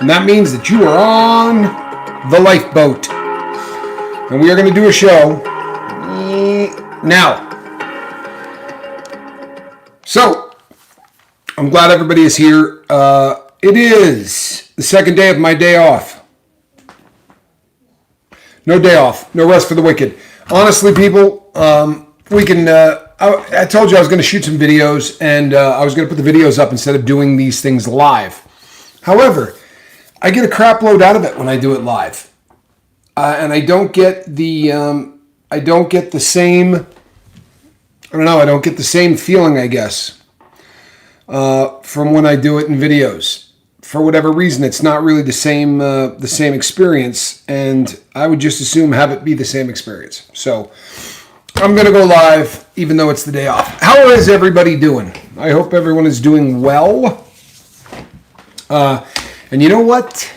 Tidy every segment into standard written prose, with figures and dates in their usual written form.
And that means that you are on the lifeboat. And we are going to do a show now. So, I'm glad everybody is here. It is the second day of my day off. No day off. No rest for the wicked. Honestly, people, we can... I told you I was going to shoot some videos, and I was going to put the videos up instead of doing these things live. However, I get a crap load out of it when I do it live. And I don't get the same... I don't get the same feeling, I guess, from when I do it in videos. For whatever reason, it's not really the same experience, and I would just assume have it be the same experience. So I'm going to go live, even though it's the day off. How is everybody doing? I hope everyone is doing well. And you know what?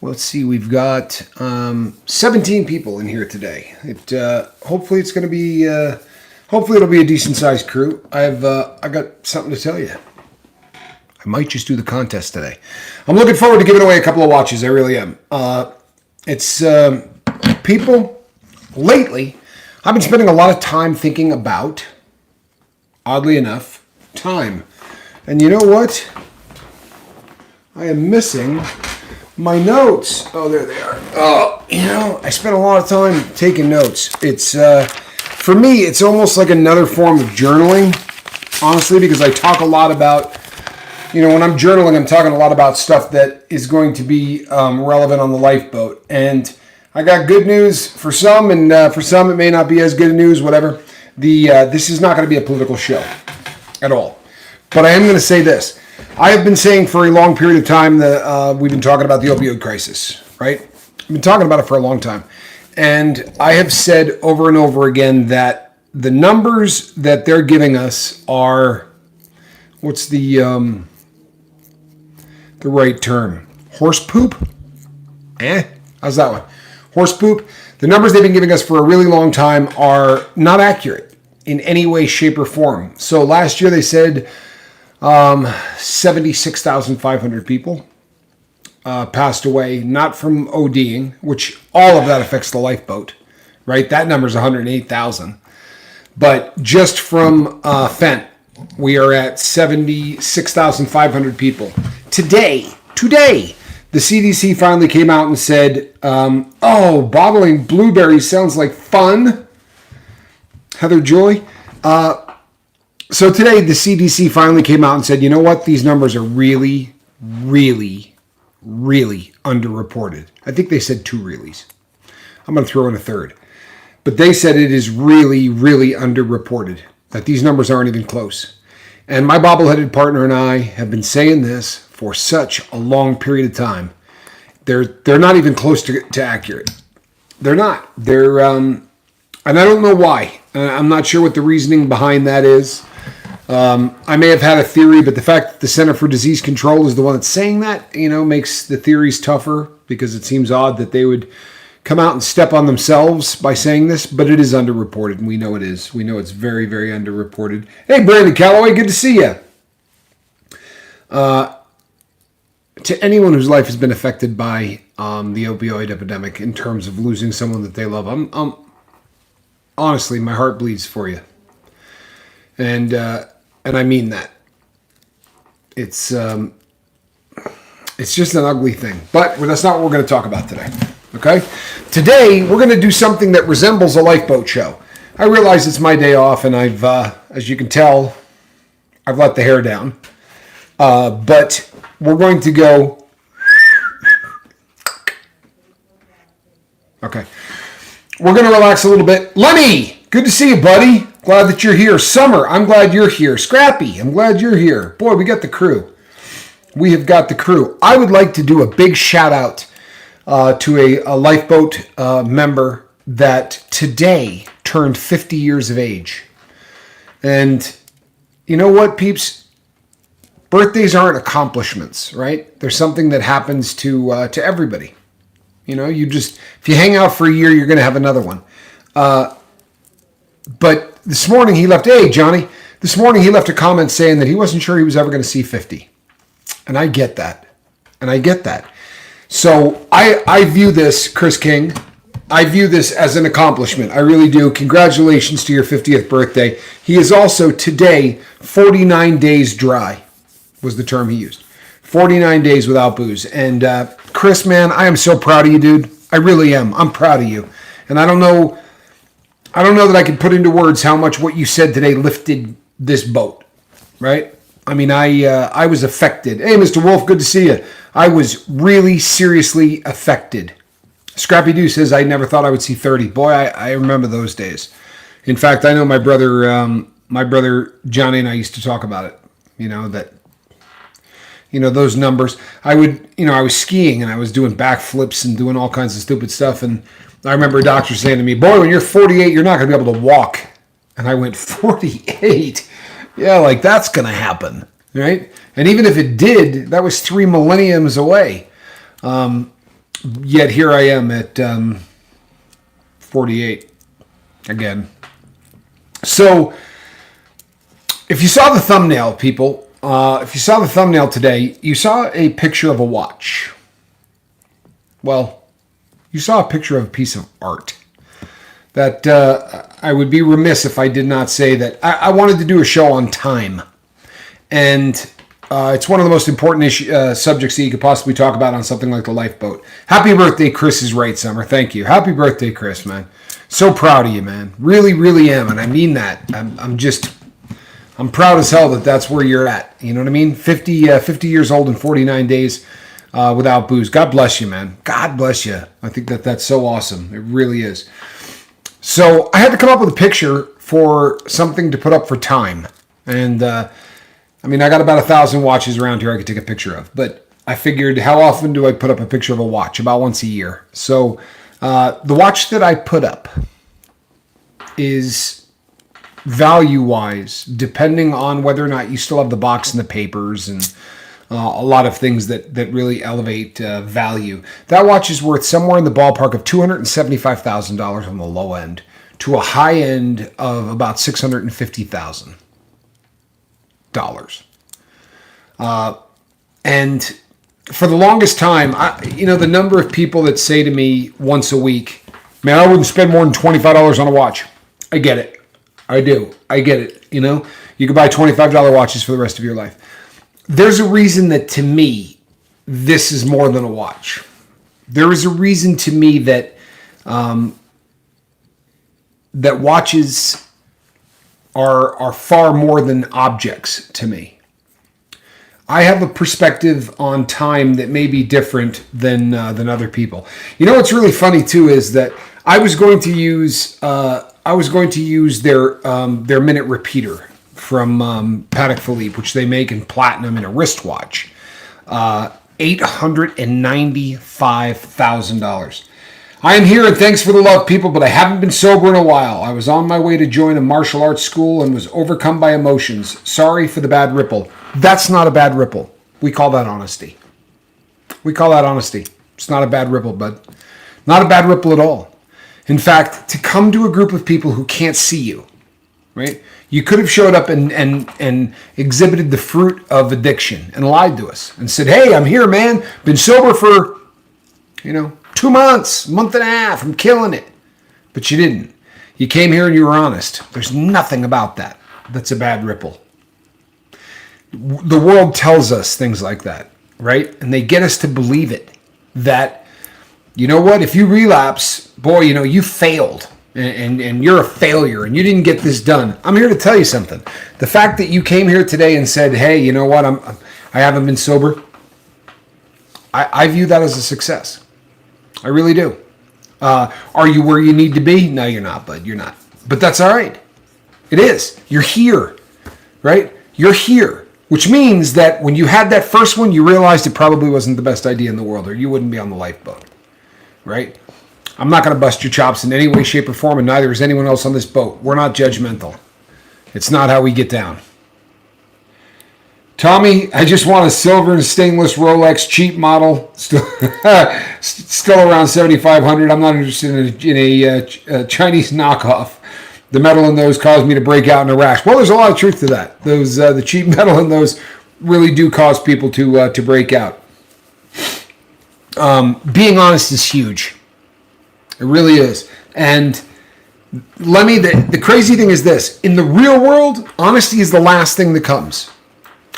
Let's see. We've got 17 people in here today. Hopefully it's going to be. Hopefully it'll be a decent sized crew. I got something to tell you. I might just do the contest today. I'm looking forward to giving away a couple of watches. I really am. It's people lately. I've been spending a lot of time thinking about, oddly enough, time. And you know what? I am missing my notes. Oh, there they are. Oh, I spent a lot of time taking notes. It's for me, it's almost like another form of journaling, honestly, because I talk a lot about, when I'm journaling, I'm talking a lot about stuff that is going to be relevant on the lifeboat. And I got good news for some, and for some it may not be as good news, whatever. This is not going to be a political show at all. But I am going to say this. I have been saying for a long period of time that we've been talking about the opioid crisis, right? I've been talking about it for a long time. And I have said over and over again that the numbers that they're giving us are, what's the right term? Horse poop? How's that one? Horse poop. The numbers they've been giving us for a really long time are not accurate in any way, shape, or form. So last year they said 76,500 people passed away, not from ODing, which all of that affects the lifeboat, right? That number is 108,000. But just from fent, we are at 76,500 people. Today, the CDC finally came out and said, bottling blueberries sounds like fun. Heather Joy. So today, the CDC finally came out and said, you know what? These numbers are really, really, really underreported. I think they said two reallys. I'm going to throw in a third. But they said it is really, really underreported, that these numbers aren't even close. And my bobbleheaded partner and I have been saying this for such a long period of time. They're not even close to accurate. They're not. They're and I don't know why. I'm not sure what the reasoning behind that is. I may have had a theory, but the fact that the Center for Disease Control is the one that's saying that, makes the theories tougher, because it seems odd that they would come out and step on themselves by saying this, but it is underreported, and we know it is. We know it's very, very underreported. Hey, Brandon Calloway, good to see you. To anyone whose life has been affected by the opioid epidemic in terms of losing someone that they love, I'm honestly, my heart bleeds for you. And I mean that. It's just an ugly thing. But that's not what we're going to talk about today. Okay? Today, we're going to do something that resembles a lifeboat show. I realize it's my day off, and I've, as you can tell, I've let the hair down. But we're going to go... Okay. We're going to relax a little bit. Lenny! Good to see you, buddy. Glad that you're here. Summer, I'm glad you're here. Scrappy, I'm glad you're here. Boy, we got the crew. We have got the crew. I would like to do a big shout out to a lifeboat member that today turned 50 years of age. And you know what, peeps? Birthdays aren't accomplishments, right? They're something that happens to everybody. If you hang out for a year, you're going to have another one. But this morning he left, this morning he left a comment saying that he wasn't sure he was ever going to see 50. And I get that. So I view this, Chris King, I view this as an accomplishment. I really do. Congratulations to your 50th birthday. He is also today 49 days dry, was the term he used. 49 days without booze. And Chris, man, I am so proud of you, dude. I really am. I'm proud of you. And I don't know that I can put into words how much what you said today lifted this boat, right? I mean, I was affected. Hey, Mr. Wolf, good to see you. I was really seriously affected. Scrappy Doo says, I never thought I would see 30. Boy, I remember those days. In fact, I know my brother Johnny and I used to talk about it. Those numbers. I was skiing and I was doing backflips and doing all kinds of stupid stuff. And I remember a doctor saying to me, boy, when you're 48, you're not going to be able to walk. And I went, 48? Yeah, like that's going to happen, right? And even if it did, that was 3 millenniums away. Yet here I am at 48 again. So if you saw the thumbnail, people, if you saw the thumbnail today, you saw a picture of a watch. Well, you saw a picture of a piece of art that I would be remiss if I did not say that I wanted to do a show on time. And it's one of the most important subjects that you could possibly talk about on something like the lifeboat. Happy birthday, Chris is right, Summer. Thank you. Happy birthday, Chris, man. So proud of you, man. Really, really am. And I mean that. I'm proud as hell that that's where you're at. You know what I mean? 50 years old and 49 days without booze. God bless you, man. God bless you. I think that's so awesome. It really is. So I had to come up with a picture for something to put up for time. And, I got about 1,000 watches around here I could take a picture of. But I figured, how often do I put up a picture of a watch? About once a year. So the watch that I put up is value-wise, depending on whether or not you still have the box and the papers and a lot of things that really elevate value. That watch is worth somewhere in the ballpark of $275,000 on the low end to a high end of about $650,000. And for the longest time, the number of people that say to me once a week, man, I wouldn't spend more than $25 on a watch. I get it. I do. I get it. You can buy $25 watches for the rest of your life. There's a reason that to me, this is more than a watch. There is a reason to me that that watches are far more than objects to me. I have a perspective on time that may be different than other people. What's really funny too is that I was going to use their minute repeater from Patek Philippe, which they make in platinum in a wristwatch. $895,000. I am here and thanks for the love, people, but I haven't been sober in a while. I was on my way to join a martial arts school and was overcome by emotions. Sorry for the bad ripple. That's not a bad ripple. We call that honesty. It's not a bad ripple, bud. Not a bad ripple at all. In fact, to come to a group of people who can't see you, right? You could have showed up and exhibited the fruit of addiction and lied to us and said, hey, I'm here, man. Been sober for, 2 months, month and a half. I'm killing it. But you didn't. You came here and you were honest. There's nothing about that that's a bad ripple. The world tells us things like that, right? And they get us to believe it. That, you know what? If you relapse, boy, you failed. And you're a failure and you didn't get this done. I'm here to tell you something. The fact that you came here today and said, hey, you know what? I haven't been sober. I view that as a success. I really do. Are you where you need to be? No, you're not, bud. You're not. But that's all right. It is. You're here, right? You're here, which means that when you had that first one, you realized it probably wasn't the best idea in the world or you wouldn't be on the lifeboat, right? I'm not going to bust your chops in any way, shape, or form, and neither is anyone else on this boat. We're not judgmental. It's not how we get down. Tommy, I just want a silver and stainless Rolex cheap model, still around $7,500. I'm not interested in a Chinese knockoff. The metal in those caused me to break out in a rash. Well, there's a lot of truth to that. Those the cheap metal in those really do cause people to break out. Being honest is huge. It really is. And Lemmy, the crazy thing is this. In the real world, honesty is the last thing that comes.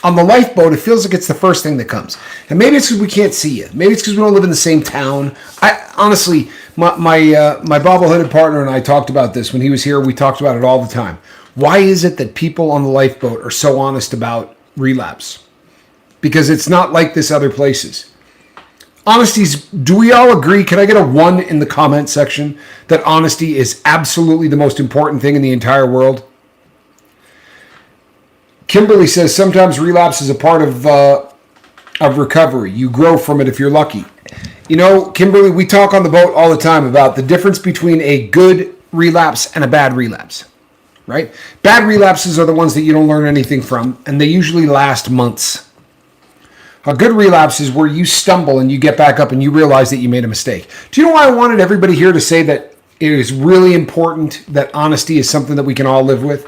On the lifeboat, it feels like it's the first thing that comes. And maybe it's because we can't see you. Maybe it's because we don't live in the same town. Honestly, my bobbleheaded partner and I talked about this when he was here. We talked about it all the time. Why is it that people on the lifeboat are so honest about relapse? Because it's not like this other places. Honesty's, do we all agree? Can I get a 1 in the comment section that honesty is absolutely the most important thing in the entire world? Kimberly says sometimes relapse is a part of recovery. You grow from it if you're lucky. You know, Kimberly, we talk on the boat all the time about the difference between a good relapse and a bad relapse, right? Bad relapses are the ones that you don't learn anything from, and they usually last months. A good relapse is where you stumble and you get back up and you realize that you made a mistake. Do you know why I wanted everybody here to say that it is really important that honesty is something that we can all live with?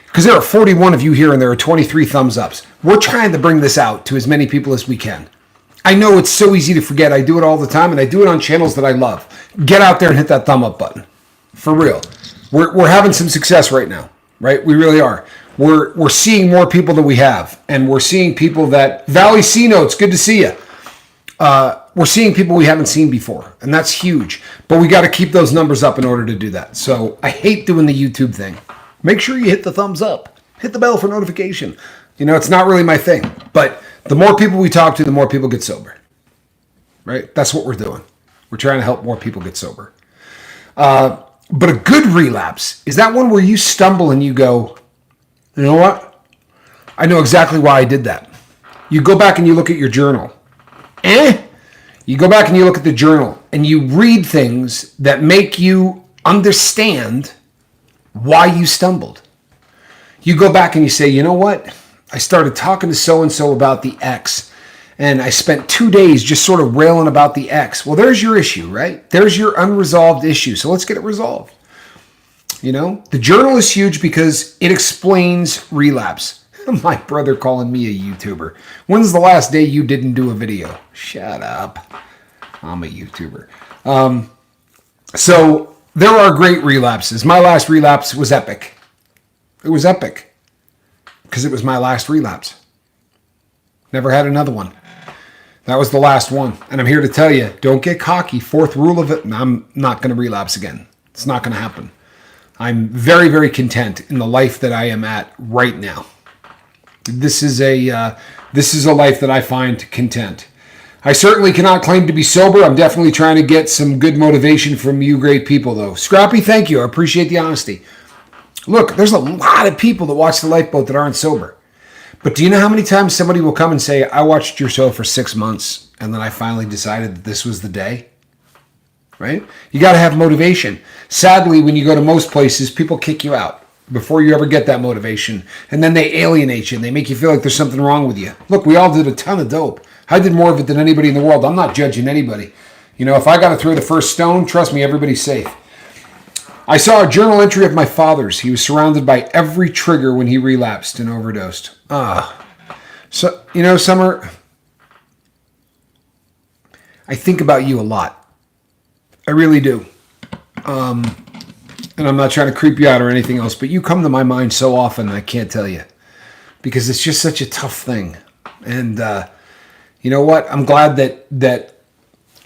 Because there are 41 of you here and there are 23 thumbs ups. We're trying to bring this out to as many people as we can. I know it's so easy to forget. I do it all the time, and I do it on channels that I love. Get out there and hit that thumb up button. For real. We're having some success right now, right? We really are. We're seeing more people than we have, and we're seeing people that... Valley C Notes, good to see you. We're seeing people we haven't seen before, and that's huge. But we got to keep those numbers up in order to do that. So I hate doing the YouTube thing. Make sure you hit the thumbs up. Hit the bell for notification. You know, it's not really my thing. But the more people we talk to, the more people get sober. Right? That's what we're doing. We're trying to help more people get sober. But a good relapse is that one where you stumble and you go, you know what? I know exactly why I did that. You go back and you look at your journal. You go back and you look at the journal and you read things that make you understand why you stumbled. You go back and you say, you know what? I started talking to so-and-so about the X, and I spent 2 days just sort of railing about the X. Well, there's your issue, right? There's your unresolved issue. So let's get it resolved. You know, the journal is huge because it explains relapse. My brother calling me a YouTuber. When's the last day you didn't do a video? Shut up. I'm a YouTuber. So there are great relapses. My last relapse was epic. It was epic because it was my last relapse. Never had another one. That was the last one. And I'm here to tell you, don't get cocky. Fourth rule of it, I'm not going to relapse again. It's not going to happen. I'm very, very content in the life that I am at right now. This is a life that I find content. I certainly cannot claim to be sober. I'm definitely trying to get some good motivation from you great people, though. Scrappy, thank you. I appreciate the honesty. Look, there's a lot of people that watch the Lifeboat that aren't sober. But do you know how many times somebody will come and say, I watched your show for 6 months, and then I finally decided that this was the day? Right? You got to have motivation. Sadly, when you go to most places, people kick you out before you ever get that motivation. And then they alienate you, and they make you feel like there's something wrong with you. Look, we all did a ton of dope. I did more of it than anybody in the world. I'm not judging anybody. You know, if I got to throw the first stone, trust me, everybody's safe. I saw a journal entry of my father's. He was surrounded by every trigger when he relapsed and overdosed. So, you know, Summer, I think about you a lot. I really do. And I'm not trying to creep you out or anything else, but you come to my mind so often, I can't tell you. Because it's just such a tough thing. And you know what? I'm glad that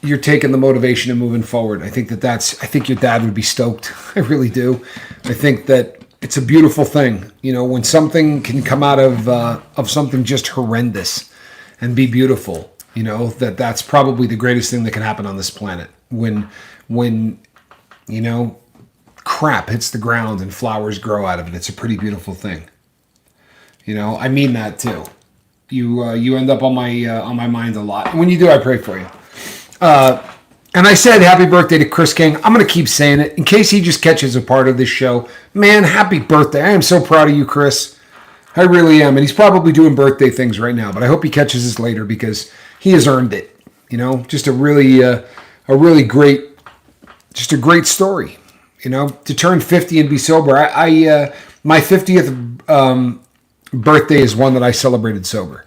you're taking the motivation and moving forward. I think I think your dad would be stoked. I really do. I think that it's a beautiful thing. You know, when something can come out of something just horrendous and be beautiful, you know, that's probably the greatest thing that can happen on this planet. When you know, crap hits the ground and flowers grow out of it. It's a pretty beautiful thing. You know, I mean that too. You end up on my mind a lot. And when you do, I pray for you. And I said happy birthday to Chris King. I'm going to keep saying it in case he just catches a part of this show. Man, happy birthday. I am so proud of you, Chris. I really am. And he's probably doing birthday things right now, but I hope he catches this later because he has earned it. You know, just a really great, just a great story. You know, to turn 50 and be sober. My 50th birthday is one that I celebrated sober.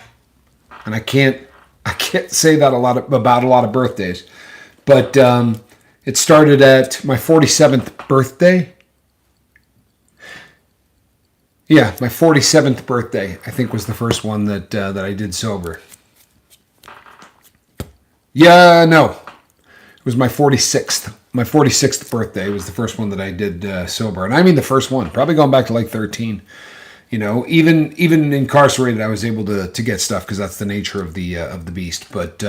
And I can't I can't say that about a lot of birthdays, but it started at my 47th birthday. Yeah, my 47th birthday, I think, was the first one that I did sober. Yeah, no. It was my 46th. My 46th birthday was the first one that I did sober. And I mean the first one, probably going back to like 13. You know, even incarcerated, I was able to get stuff because that's the nature of the beast. But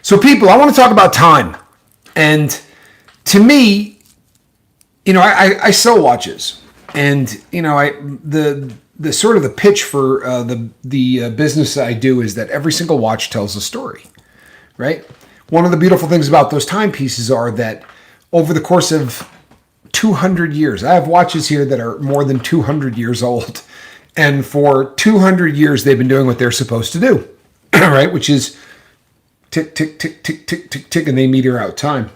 so people, I want to talk about time. And to me, you know, I sell watches. And you know, the sort of the pitch for the business I do is that every single watch tells a story, right? One of the beautiful things about those timepieces are that over the course of 200 years, I have watches here that are more than 200 years old, and for 200 years they've been doing what they're supposed to do, right? Which is tick tick tick tick tick tick tick, and they meter out time.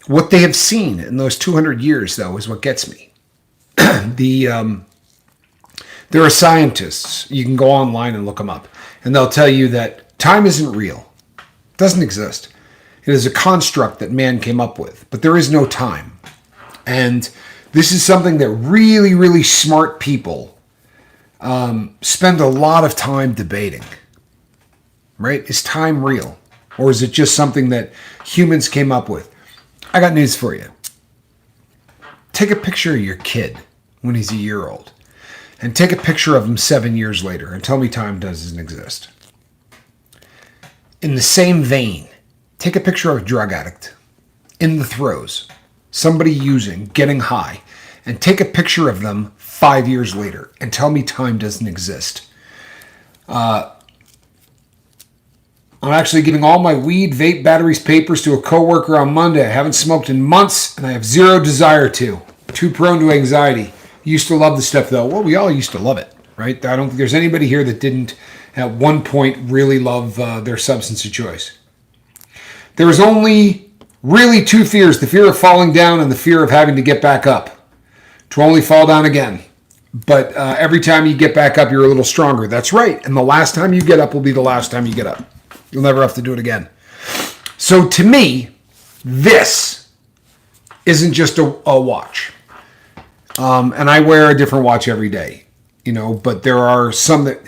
What they have seen in those 200 years, though, is what gets me. There are scientists, you can go online and look them up, and they'll tell you that time isn't real. It doesn't exist. It is a construct that man came up with, but there is no time. And this is something that really, really smart people spend a lot of time debating, right? Is time real? Or is it just something that humans came up with? I got news for you. Take a picture of your kid when he's a year old, and take a picture of him 7 years later, and tell me time doesn't exist. In the same vein, take a picture of a drug addict in the throes, somebody using, getting high, and take a picture of them 5 years later, and tell me time doesn't exist. I'm actually giving all my weed, vape, batteries, papers to a coworker on Monday. I haven't smoked in months, and I have zero desire to. Too prone to anxiety. Used to love the stuff, though. Well, we all used to love it, right? I don't think there's anybody here that didn't, at one point, really love their substance of choice. There was only really two fears, the fear of falling down and the fear of having to get back up, to only fall down again. But every time you get back up, you're a little stronger. That's right. And the last time you get up will be the last time you get up. You'll never have to do it again. So to me, this isn't just a watch. And I wear a different watch every day, you know, but there are some that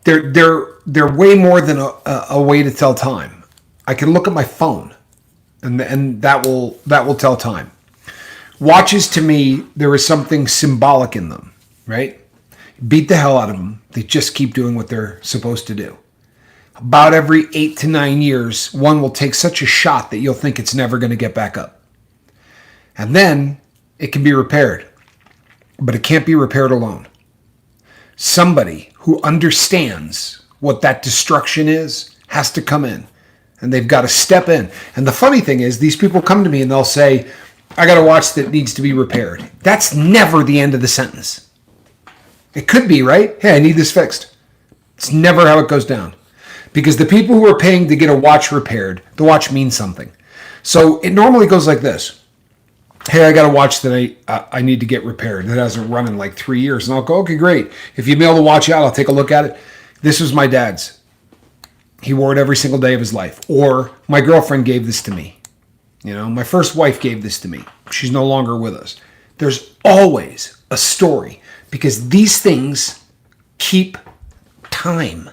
they're way more than a way to tell time. I can look at my phone and that will tell time. Watches, to me, there is something symbolic in them, right? Beat the hell out of them. They just keep doing what they're supposed to do. About every 8 to 9 years, one will take such a shot that you'll think it's never going to get back up. And then it can be repaired. But it can't be repaired alone. Somebody who understands what that destruction is has to come in. And they've got to step in. And the funny thing is, these people come to me and they'll say, I got a watch that needs to be repaired. That's never the end of the sentence. It could be, right? Hey, I need this fixed. It's never how it goes down. Because the people who are paying to get a watch repaired, the watch means something. So it normally goes like this. Hey, I got a watch that I need to get repaired. That hasn't run in like 3 years. And I'll go, okay, great. If you mail the watch out, I'll take a look at it. This was my dad's. He wore it every single day of his life. Or my girlfriend gave this to me. You know, my first wife gave this to me. She's no longer with us. There's always a story because these things keep time.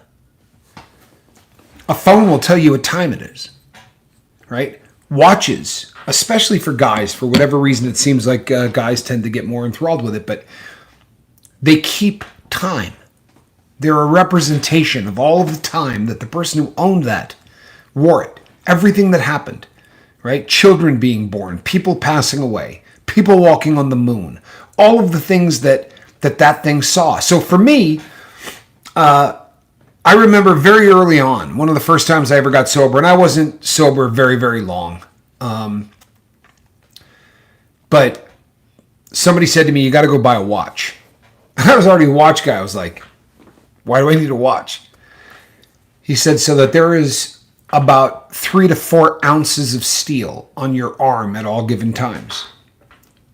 A phone will tell you what time it is, right? Watches, especially for guys, for whatever reason, it seems like guys tend to get more enthralled with it, but they keep time. They're a representation of all of the time that the person who owned that wore it. Everything that happened, right? Children being born, people passing away, people walking on the moon, all of the things that thing saw. So for me, I remember very early on, one of the first times I ever got sober, and I wasn't sober very, very long. But somebody said to me, you got to go buy a watch. I was already a watch guy. I was like, why do I need a watch? He said, so that there is about 3 to 4 ounces of steel on your arm at all given times.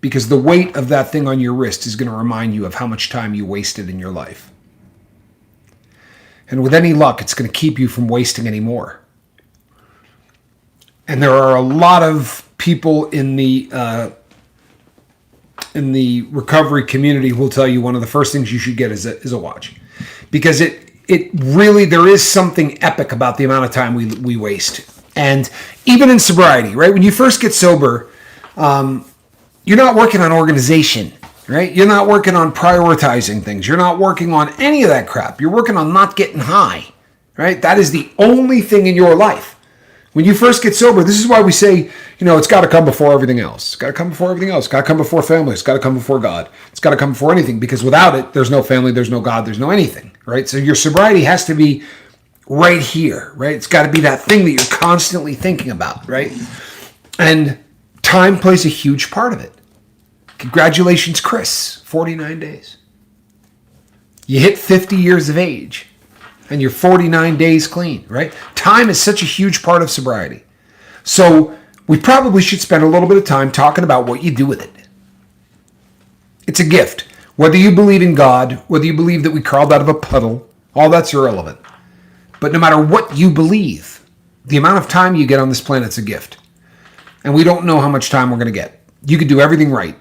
Because the weight of that thing on your wrist is going to remind you of how much time you wasted in your life. And with any luck, it's going to keep you from wasting any more. And there are a lot of people in the recovery community who will tell you one of the first things you should get is a watch, because it really, there is something epic about the amount of time we waste. And even in sobriety, right? When you first get sober, you're not working on organization, right? You're not working on prioritizing things. You're not working on any of that crap. You're working on not getting high, right? That is the only thing in your life. When you first get sober, this is why we say, it's got to come before everything else. It's got to come before everything else. It's got to come before family. It's got to come before God. It's got to come before anything, because without it, there's no family, there's no God, there's no anything, right? So your sobriety has to be right here, right? It's got to be that thing that you're constantly thinking about, right? And time plays a huge part of it. Congratulations, Chris, 49 days. You hit 50 years of age. And you're 49 days clean, right? Time is such a huge part of sobriety. So we probably should spend a little bit of time talking about what you do with it. It's a gift. Whether you believe in God, whether you believe that we crawled out of a puddle, all that's irrelevant. But no matter what you believe, the amount of time you get on this planet's a gift. And we don't know how much time we're going to get. You can do everything right.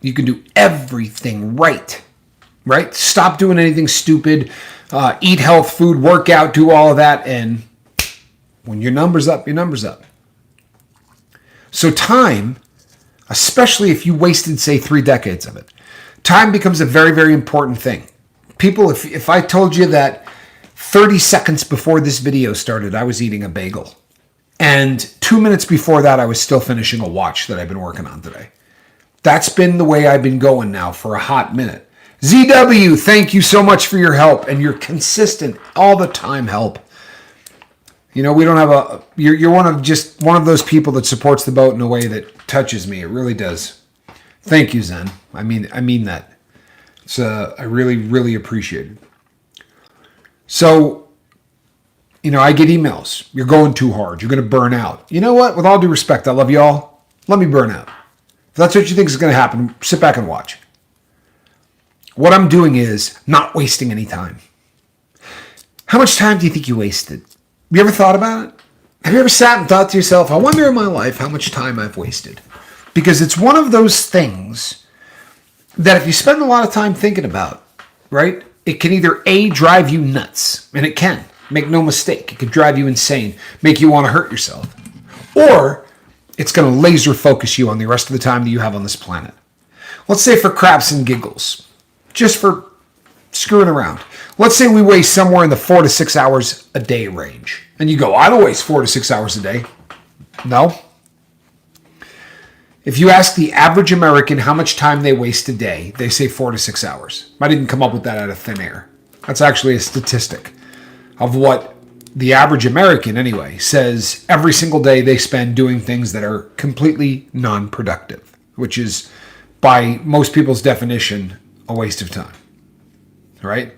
You can do everything right? Stop doing anything stupid. Eat health food, work out, do all of that, and when your number's up, your number's up. So time, especially if you wasted, say, 3 decades of it, time becomes a very, very important thing. People, if I told you that 30 seconds before this video started, I was eating a bagel, and 2 minutes before that, I was still finishing a watch that I've been working on today. That's been the way I've been going now for a hot minute. ZW, thank you so much for your help and your consistent, all the time help. We don't have you're one of those people that supports the boat in a way that touches me. It really does. Thank you, Zen. I mean that. I really, really appreciate it. So, I get emails. You're going too hard. You're going to burn out. You know what? With all due respect, I love you all. Let me burn out. If that's what you think is going to happen, sit back and watch. What I'm doing is not wasting any time. How much time do you think you wasted? Have you ever thought about it? Have you ever sat and thought to yourself, I wonder in my life how much time I've wasted? Because it's one of those things that if you spend a lot of time thinking about, right, it can either A, drive you nuts, and it can, make no mistake. It can drive you insane, make you want to hurt yourself. Or it's going to laser focus you on the rest of the time that you have on this planet. Let's say for craps and giggles, just for screwing around. Let's say we waste somewhere in the 4 to 6 hours a day range. And you go, I don't waste 4 to 6 hours a day. No. If you ask the average American how much time they waste a day, they say 4 to 6 hours. I didn't come up with that out of thin air. That's actually a statistic of what the average American, anyway, says every single day they spend doing things that are completely non-productive, which is, by most people's definition, a waste of time. Right?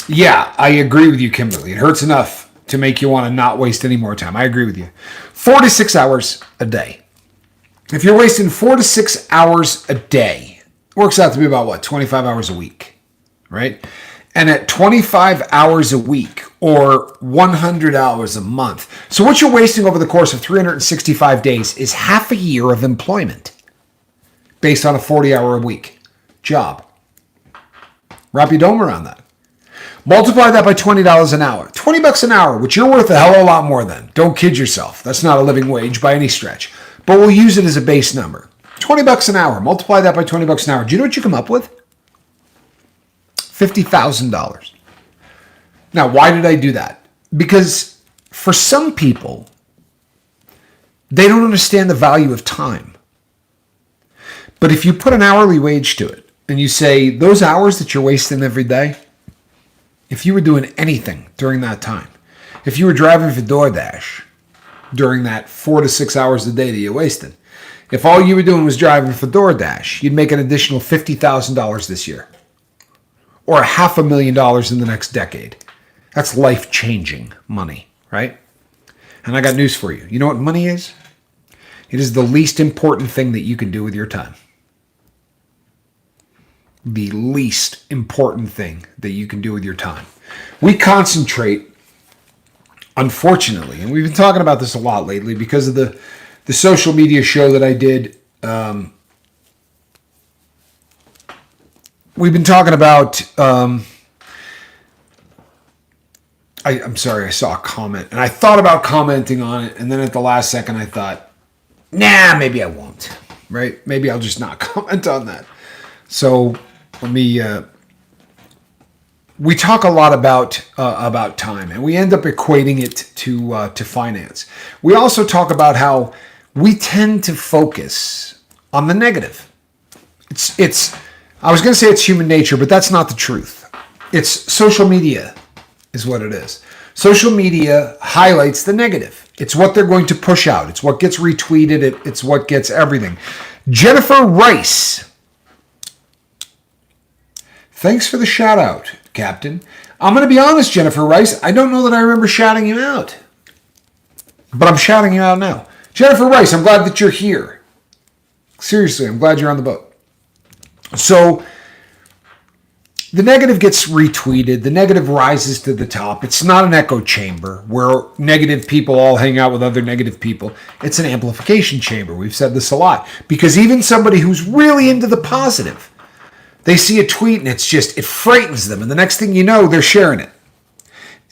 Yeah, I agree with you, Kimberly. It hurts enough to make you want to not waste any more time. I agree with you. 4 to 6 hours a day. If you're wasting 4 to 6 hours a day, it works out to be about, 25 hours a week, right? And at 25 hours a week, or 100 hours a month. So what you're wasting over the course of 365 days is half a year of employment based on a 40-hour-a-week job. Wrap your dome around that. Multiply that by $20 an hour. $20 an hour, which you're worth a hell of a lot more than. Don't kid yourself. That's not a living wage by any stretch. But we'll use it as a base number. $20 an hour. Multiply that by $20 an hour. Do you know what you come up with? $50,000. Now, why did I do that? Because for some people, they don't understand the value of time. But if you put an hourly wage to it, and you say, those hours that you're wasting every day, if you were doing anything during that time, if you were driving for DoorDash during that 4 to 6 hours a day that you wasted, if all you were doing was driving for DoorDash, you'd make an additional $50,000 this year. Or $500,000 in the next decade. That's life-changing money, right? And I got news for you. You know what money is? It is the least important thing that you can do with your time. The least important thing that you can do with your time. We concentrate, unfortunately, and we've been talking about this a lot lately because of the social media show that I did. We've been talking about, I'm sorry, I saw a comment, and I thought about commenting on it, and then at the last second I thought, nah, maybe I won't, right? Maybe I'll just not comment on that. So let me, we talk a lot about time, and we end up equating it to finance. We also talk about how we tend to focus on the negative. It's I was going to say it's human nature, but that's not the truth. It's social media is what it is. Social media highlights the negative. It's what they're going to push out. It's what gets retweeted. It's what gets everything. Jennifer Rice. Thanks for the shout out, Captain. I'm going to be honest, Jennifer Rice. I don't know that I remember shouting you out, but I'm shouting you out now. Jennifer Rice, I'm glad that you're here. Seriously, I'm glad you're on the boat. So the negative gets retweeted. The negative rises to the top. It's not an echo chamber where negative people all hang out with other negative people. It's an amplification chamber. We've said this a lot. Because even somebody who's really into the positive, they see a tweet and it frightens them. And the next thing you know, they're sharing it.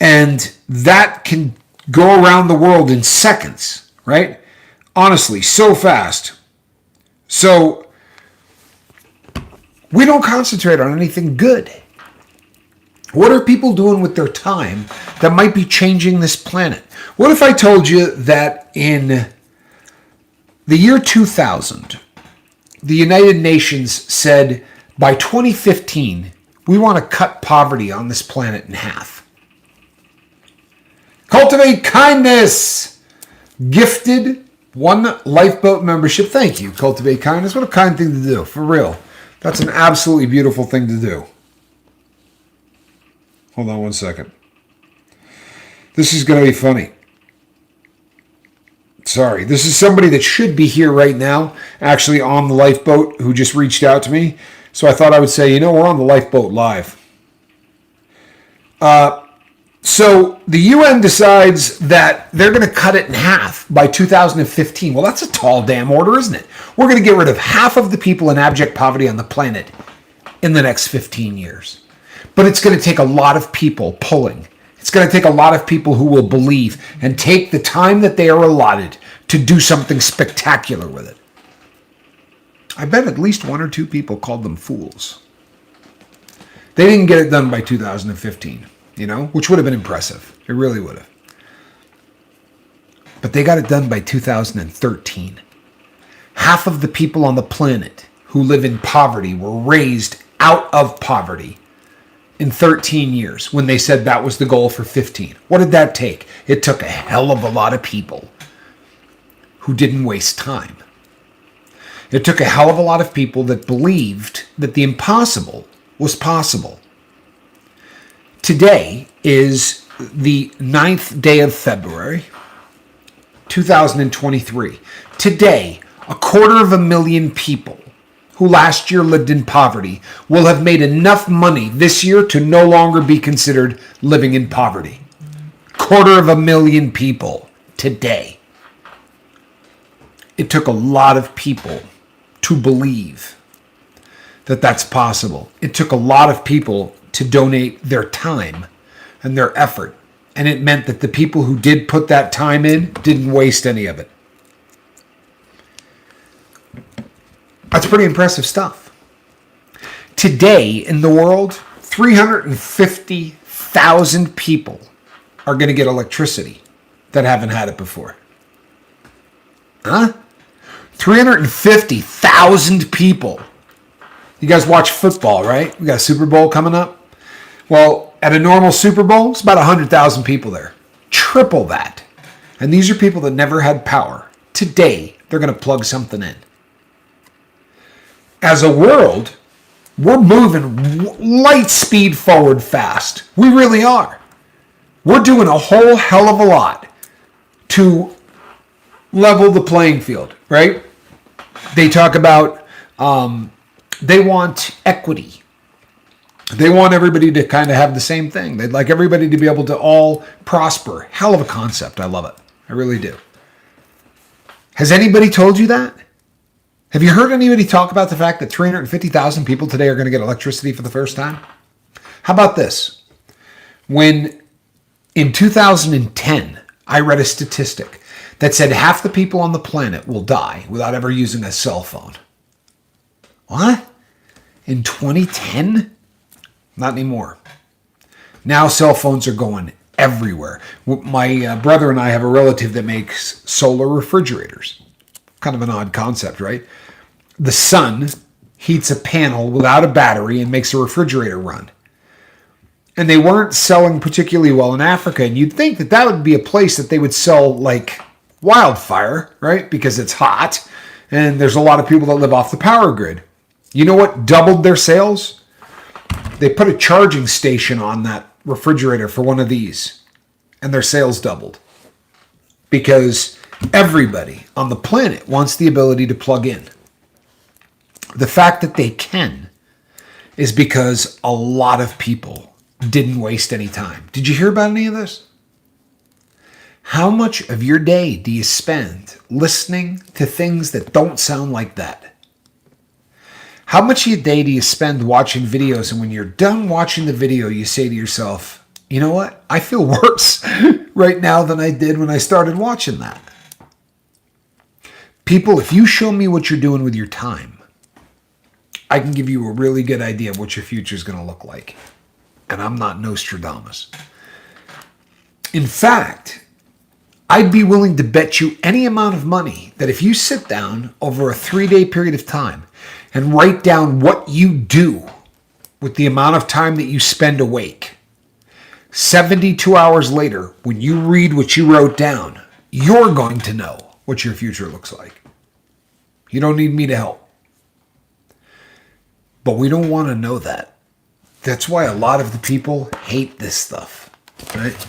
And that can go around the world in seconds, right? Honestly, so fast. So we don't concentrate on anything good. What are people doing with their time that might be changing this planet? What if I told you that in the year 2000, the United Nations said by 2015, we want to cut poverty on this planet in half? Cultivate kindness. Gifted 1 lifeboat membership. Thank you, Cultivate Kindness. What a kind thing to do, for real. That's an absolutely beautiful thing to do. Hold on one second. This is going to be funny. Sorry. This is somebody that should be here right now, actually on the lifeboat, who just reached out to me. So I thought I would say, we're on the lifeboat live. So the UN decides that they're going to cut it in half by 2015. Well, that's a tall damn order, isn't it? We're going to get rid of half of the people in abject poverty on the planet in the next 15 years. But it's going to take a lot of people pulling. It's going to take a lot of people who will believe and take the time that they are allotted to do something spectacular with it. I bet at least 1 or 2 people called them fools. They didn't get it done by 2015. Which would have been impressive. It really would have. But they got it done by 2013. Half of the people on the planet who live in poverty were raised out of poverty in 13 years when they said that was the goal for 15. What did that take? It took a hell of a lot of people who didn't waste time. It took a hell of a lot of people that believed that the impossible was possible. Today is the 9th day of February, 2023. Today, 250,000 people who last year lived in poverty will have made enough money this year to no longer be considered living in poverty. 250,000 people today. It took a lot of people to believe that that's possible. It took a lot of people to donate their time and their effort. And it meant that the people who did put that time in didn't waste any of it. That's pretty impressive stuff. Today in the world, 350,000 people are going to get electricity that haven't had it before. Huh? 350,000 people. You guys watch football, right? We got a Super Bowl coming up. Well, at a normal Super Bowl, it's about 100,000 people there. Triple that. And these are people that never had power. Today, they're going to plug something in. As a world, we're moving light speed forward fast. We really are. We're doing a whole hell of a lot to level the playing field, right? They talk about, they want equity. They want everybody to kind of have the same thing. They'd like everybody to be able to all prosper. Hell of a concept. I love it. I really do. Has anybody told you that? Have you heard anybody talk about the fact that 350,000 people today are going to get electricity for the first time? How about this? When in 2010, I read a statistic that said half the people on the planet will die without ever using a cell phone. What? In 2010? Not anymore. Now cell phones are going everywhere. My brother and I have a relative that makes solar refrigerators. Kind of an odd concept, right? The sun heats a panel without a battery and makes a refrigerator run. And they weren't selling particularly well in Africa. And you'd think that that would be a place that they would sell like wildfire, right? Because it's hot and there's a lot of people that live off the power grid. You know what doubled their sales? They put a charging station on that refrigerator for one of these, and their sales doubled. Because everybody on the planet wants the ability to plug in. The fact that they can is because a lot of people didn't waste any time. Did you hear about any of this? How much of your day do you spend listening to things that don't sound like that? How much of your day do you spend watching videos, and when you're done watching the video, you say to yourself, you know what? I feel worse right now than I did when I started watching that. People, if you show me what you're doing with your time, I can give you a really good idea of what your future is going to look like. And I'm not Nostradamus. In fact, I'd be willing to bet you any amount of money that if you sit down over a 3-day period of time and write down what you do with the amount of time that you spend awake, 72 hours later, when you read what you wrote down, you're going to know what your future looks like. You don't need me to help. But we don't want to know that. That's why a lot of the people hate this stuff, right?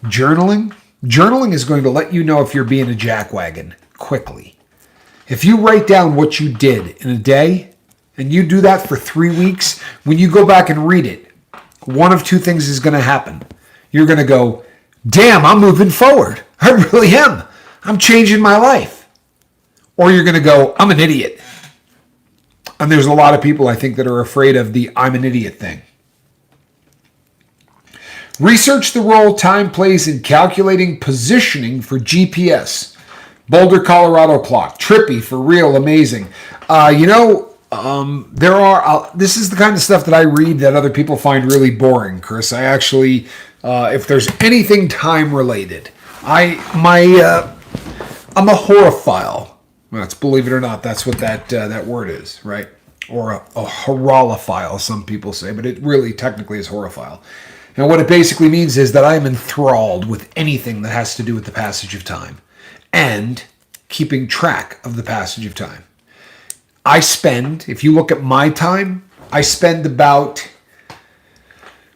Journaling is going to let you know if you're being a jackwagon quickly. If you write down what you did in a day, and you do that for 3 weeks, when you go back and read it, one of two things is going to happen. You're going to go, damn, I'm moving forward. I really am. I'm changing my life. Or you're going to go, I'm an idiot. And there's a lot of people, I think, that are afraid of the I'm an idiot thing. Research the role time plays in calculating positioning for GPS. Boulder, Colorado clock. Trippy, for real, amazing. This is the kind of stuff that I read that other people find really boring, Chris. I actually, if there's anything time related, I'm a horophile. Well, believe it or not, that's what that word is, right? Or a horolophile, some people say, but it really technically is horophile. And what it basically means is that I am enthralled with anything that has to do with the passage of time and keeping track of the passage of time. I spend, if you look at my time, I spend about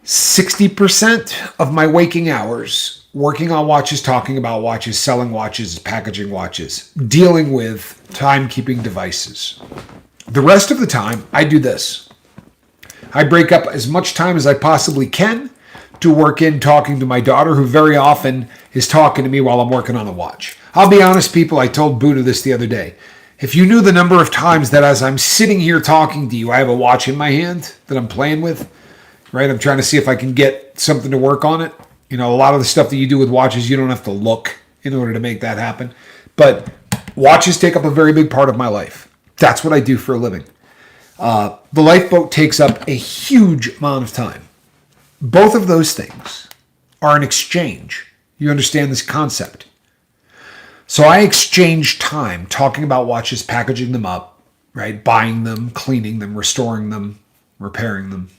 60% of my waking hours working on watches, talking about watches, selling watches, packaging watches, dealing with timekeeping devices. The rest of the time, I do this. I break up as much time as I possibly can to work in talking to my daughter, who very often is talking to me while I'm working on a watch. I'll be honest, people, I told Buddha this the other day. If you knew the number of times that as I'm sitting here talking to you, I have a watch in my hand that I'm playing with, right? I'm trying to see if I can get something to work on it. You know, a lot of the stuff that you do with watches, you don't have to look in order to make that happen. But watches take up a very big part of my life. That's what I do for a living. The lifeboat takes up a huge amount of time. Both of those things are an exchange. You understand this concept? So I exchange time talking about watches, packaging them up, right? Buying them, cleaning them, restoring them, repairing them.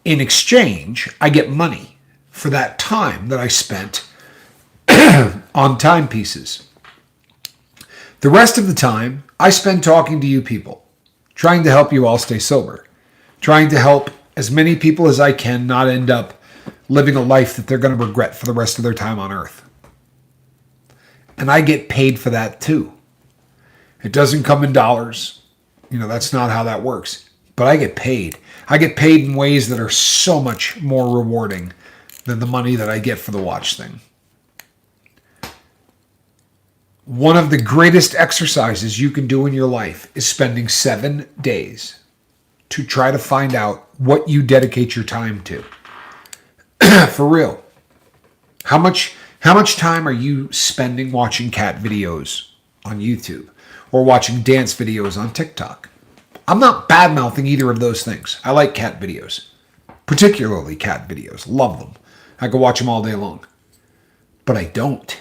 In exchange, I get money for that time that I spent on timepieces. The rest of the time, I spend talking to you people, trying to help you all stay sober, trying to help as many people as I can not end up living a life that they're going to regret for the rest of their time on earth. And I get paid for that too. It doesn't come in dollars. You know, that's not how that works. but I get paid. I get paid in ways that are so much more rewarding than the money that I get for the watch thing. One of the greatest exercises you can do in your life is spending 7 days to try to find out what you dedicate your time to. For real. How much time are you spending watching cat videos on YouTube or watching dance videos on TikTok? I'm not bad-mouthing either of those things. I like cat videos, particularly cat videos. Love them. I could watch them all day long. But I don't,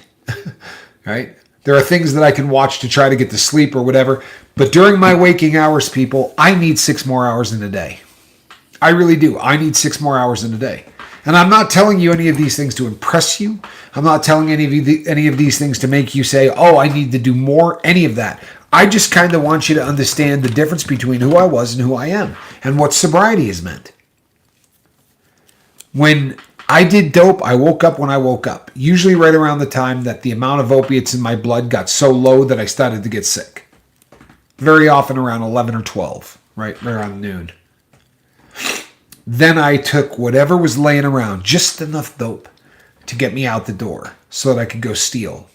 right? There are things that I can watch to try to get to sleep or whatever. But during my waking hours, people, I need 6 more hours in a day. I really do. I need 6 more hours in a day. And I'm not telling you any of these things to impress you. I'm not telling any of these things to make you say, oh, I need to do more, any of that. I just kind of want you to understand the difference between who I was and who I am and what sobriety has meant. When I did dope, I woke up when I woke up, usually right around the time that the amount of opiates in my blood got so low that I started to get sick. Very often around 11 or 12, right around noon. Then I took whatever was laying around, just enough dope to get me out the door so that I could go steal,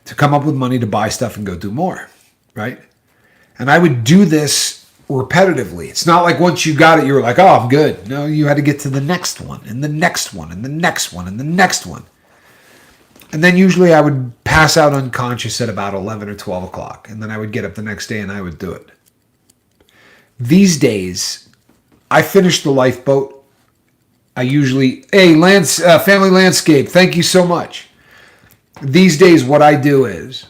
to come up with money to buy stuff and go do more, right? And I would do this repetitively. It's not like once you got it, you were like, oh, I'm good. No, you had to get to the next one and the next one and the next one and the next one. And then usually I would pass out unconscious at about 11 or 12 o'clock. And then I would get up the next day and I would do it. These days, I finish the lifeboat. I usually, hey, Family Landscape, thank you so much. These days, what I do is,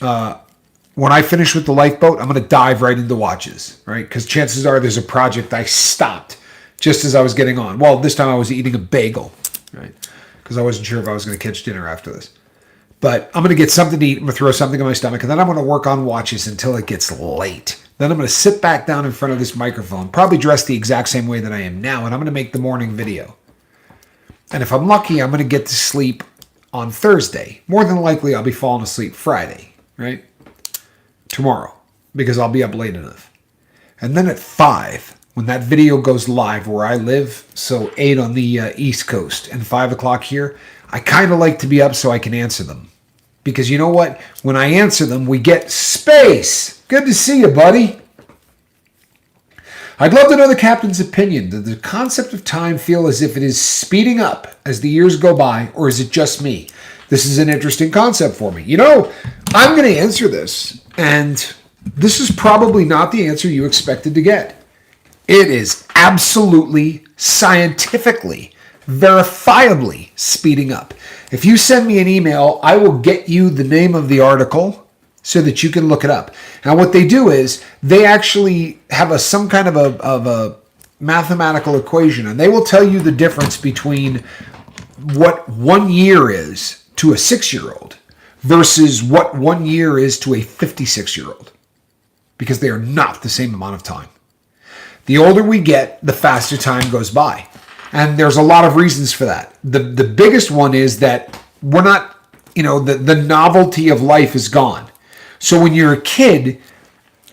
when I finish with the lifeboat, I'm going to dive right into watches, right? Because chances are there's a project I stopped just as I was getting on. Well, this time I was eating a bagel, right? Because I wasn't sure if I was going to catch dinner after this. But I'm going to get something to eat. I'm going to throw something in my stomach. And then I'm going to work on watches until it gets late. Then I'm going to sit back down in front of this microphone, probably dressed the exact same way that I am now. And I'm going to make the morning video. And if I'm lucky, I'm going to get to sleep on Thursday. More than likely, I'll be falling asleep Friday, right? Tomorrow, because I'll be up late enough. And then at 5, when that video goes live where I live, so 8 on the East Coast and 5 o'clock here, I kind of like to be up so I can answer them. Because you know what? When I answer them, we get space. Good to see you, buddy. I'd love to know the captain's opinion. Does the concept of time feel as if it is speeding up as the years go by, or is it just me? This is an interesting concept for me. You know, I'm going to answer this, and this is probably not the answer you expected to get. It is absolutely, scientifically, verifiably speeding up. If you send me an email, I will get you the name of the article so that you can look it up. Now, what they do is they actually have some kind of a mathematical equation, and they will tell you the difference between what 1 year is to a 6-year-old versus what 1 year is to a 56-year-old, because they are not the same amount of time. The older we get, the faster time goes by. And there's a lot of reasons for that. The biggest one is that we're not, the novelty of life is gone. So when you're a kid,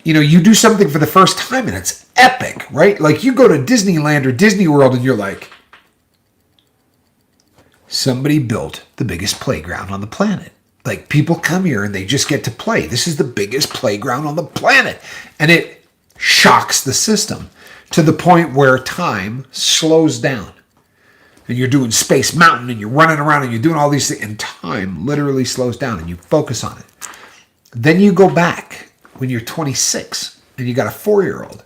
you do something for the first time and it's epic, right? Like you go to Disneyland or Disney World and you're like, somebody built the biggest playground on the planet. Like people come here and they just get to play. This is the biggest playground on the planet. And it shocks the system to the point where time slows down. And you're doing Space Mountain and you're running around and you're doing all these things. And time literally slows down and you focus on it. Then you go back when you're 26 and you got a 4-year-old.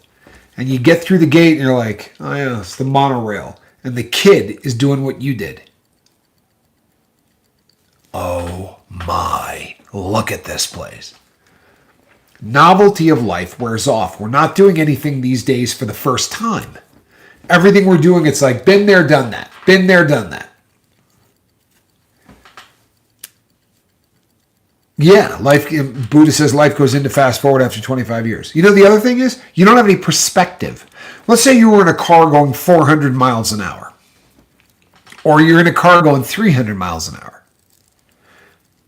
And you get through the gate and you're like, oh yeah, it's the monorail. And the kid is doing what you did. Oh my, look at this place. Novelty of life wears off. We're not doing anything these days for the first time. Everything we're doing, it's like, been there, done that. Been there, done that. Yeah, Buddha says life goes into fast forward after 25 years. The other thing is, you don't have any perspective. Let's say you were in a car going 400 miles an hour. Or you're in a car going 300 miles an hour.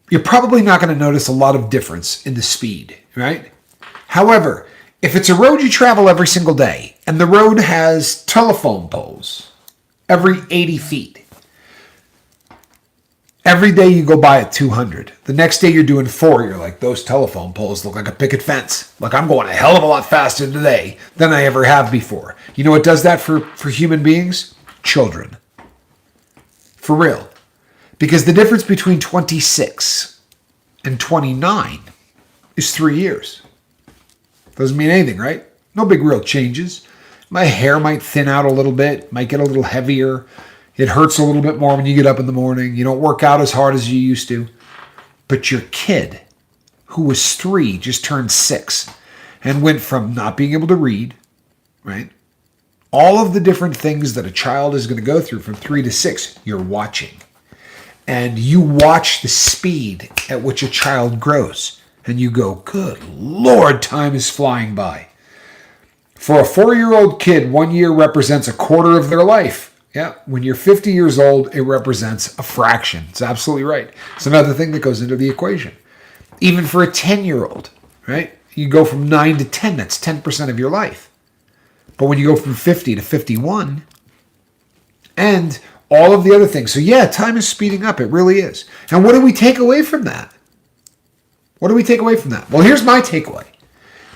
You're probably not going to notice a lot of difference in the speed, right? However, If it's a road you travel every single day, and the road has telephone poles every 80 feet, every day you go by at 200. The next day you're doing 4. You're like, those telephone poles look like a picket fence. Like, I'm going a hell of a lot faster today than I ever have before. You know what does that for human beings? Children. For real. Because the difference between 26 and 29 is 3 years. Doesn't mean anything, right? No big real changes. My hair might thin out a little bit, might get a little heavier. It hurts a little bit more when you get up in the morning. You don't work out as hard as you used to. But your kid, who was 3, just turned 6 and went from not being able to read, right? All of the different things that a child is going to go through from 3 to 6, you're watching. And you watch the speed at which a child grows. And you go, good Lord, time is flying by. For a 4-year-old kid, 1 year represents a quarter of their life. Yeah, when you're 50 years old, it represents a fraction. It's absolutely right. It's another thing that goes into the equation. Even for a 10-year-old, right? You go from 9 to 10, that's 10% of your life. But when you go from 50 to 51, and all of the other things. So yeah, time is speeding up. It really is. And what do we take away from that? What do we take away from that? Well, here's my takeaway.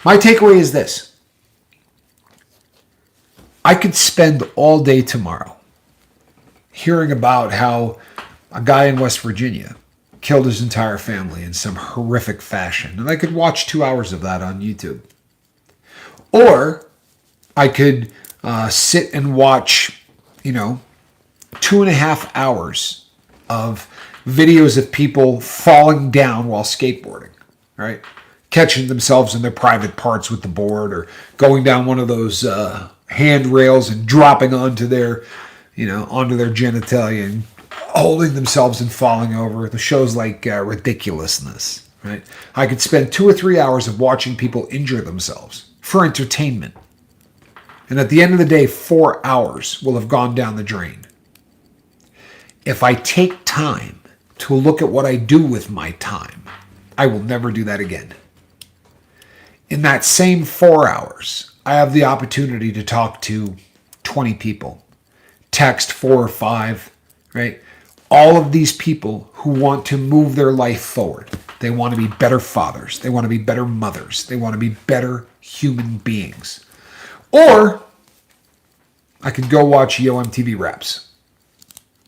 My takeaway is this. I could spend all day tomorrow hearing about how a guy in West Virginia killed his entire family in some horrific fashion. And I could watch 2 hours of that on YouTube. Or I could sit and watch, 2.5 hours of videos of people falling down while skateboarding, right? Catching themselves in their private parts with the board, or going down one of those handrails and dropping onto their genitalia and holding themselves and falling over. The show's like ridiculousness, right? I could spend 2 or 3 hours of watching people injure themselves for entertainment. And at the end of the day, 4 hours will have gone down the drain. If I take time to look at what I do with my time, I will never do that again. In that same 4 hours, I have the opportunity to talk to 20 people, text 4 or 5, right? All of these people who want to move their life forward. They want to be better fathers. They want to be better mothers. They want to be better human beings. Or I could go watch MTV Raps,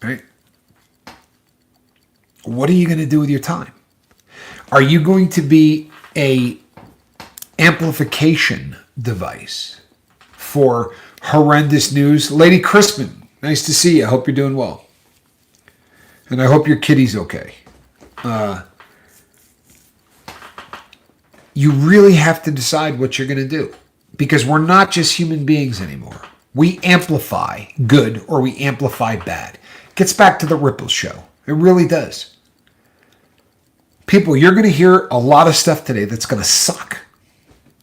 right? What are you going to do with your time? Are you going to be a amplification device for horrendous news? Lady Crispin, nice to see you. I hope you're doing well. And I hope your kitty's okay. You really have to decide what you're going to do. Because we're not just human beings anymore. We amplify good or we amplify bad. It gets back to the Ripple show. It really does. People, you're going to hear a lot of stuff today that's going to suck.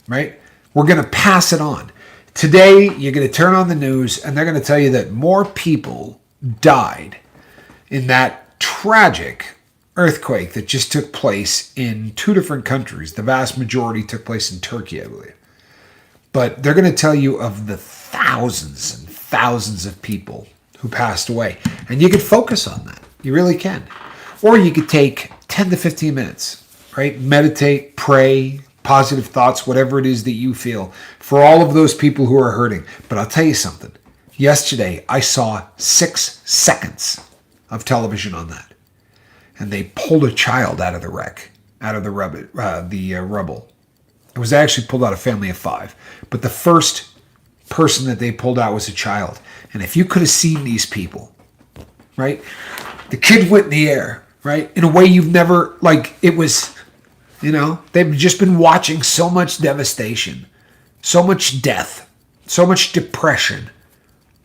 Right? We're going to pass it on. Today, you're going to turn on the news and they're going to tell you that more people died in that tragic earthquake that just took place in 2 different countries. The vast majority took place in Turkey, I believe. But they're going to tell you of the thousands and thousands of people who passed away. And you could focus on that. You really can. Or you could take 10 to 15 minutes, right? Meditate, pray, positive thoughts, whatever it is that you feel, for all of those people who are hurting. But I'll tell you something. Yesterday, I saw 6 seconds of television on that. And they pulled a child out of the wreck, out of the rubble. It was actually pulled out a family of 5. But the first person that they pulled out was a child. And if you could have seen these people, right? The kid went in the air, right? In a way you've never, it was, they've just been watching so much devastation, so much death, so much depression,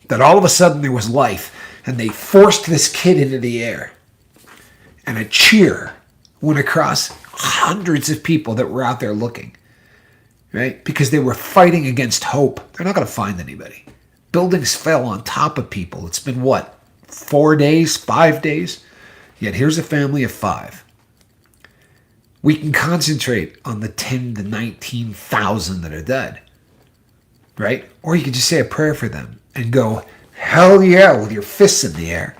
that all of a sudden there was life. And they forced this kid into the air. And a cheer went across hundreds of people that were out there looking. Right? Because they were fighting against hope. They're not going to find anybody. Buildings fell on top of people. It's been 4 days, 5 days? Yet here's a family of 5. We can concentrate on the 10 to 19,000 that are dead, right? Or you can just say a prayer for them and go, hell yeah, with your fists in the air.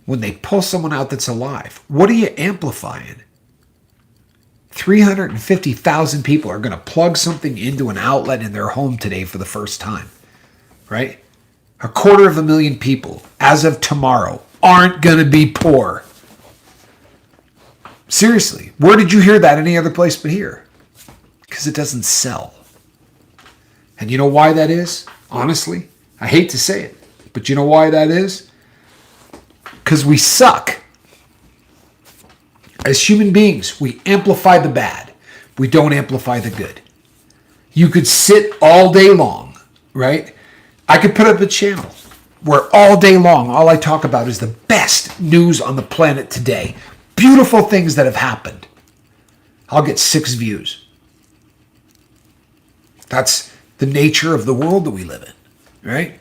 When they pull someone out that's alive, what are you amplifying? 350,000 people are going to plug something into an outlet in their home today for the first time, right? 250,000 people, as of tomorrow, aren't going to be poor. Seriously, where did you hear that any other place but here? Because it doesn't sell. And you know why that is? Honestly, I hate to say it, but you know why that is? Because we suck. As human beings, we amplify the bad. We don't amplify the good. You could sit all day long, right? I could put up a channel where all day long, all I talk about is the best news on the planet today. Beautiful things that have happened. I'll get 6 views. That's the nature of the world that we live in, right?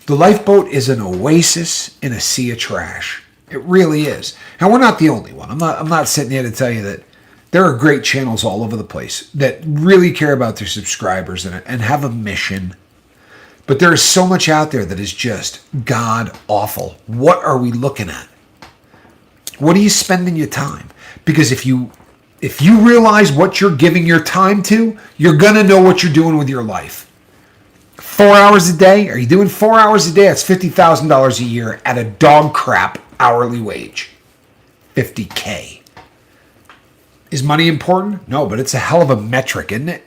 The lifeboat is an oasis in a sea of trash. It really is. And we're not the only one. I'm not sitting here to tell you that there are great channels all over the place that really care about their subscribers and have a mission. But there is so much out there that is just god awful. What are we looking at? What are you spending your time? Because if you realize what you're giving your time to, you're going to know what you're doing with your life. 4 hours a day? Are you doing 4 hours a day? That's $50,000 a year at a dog crap hourly wage. $50K. Is money important? No, but it's a hell of a metric, isn't it?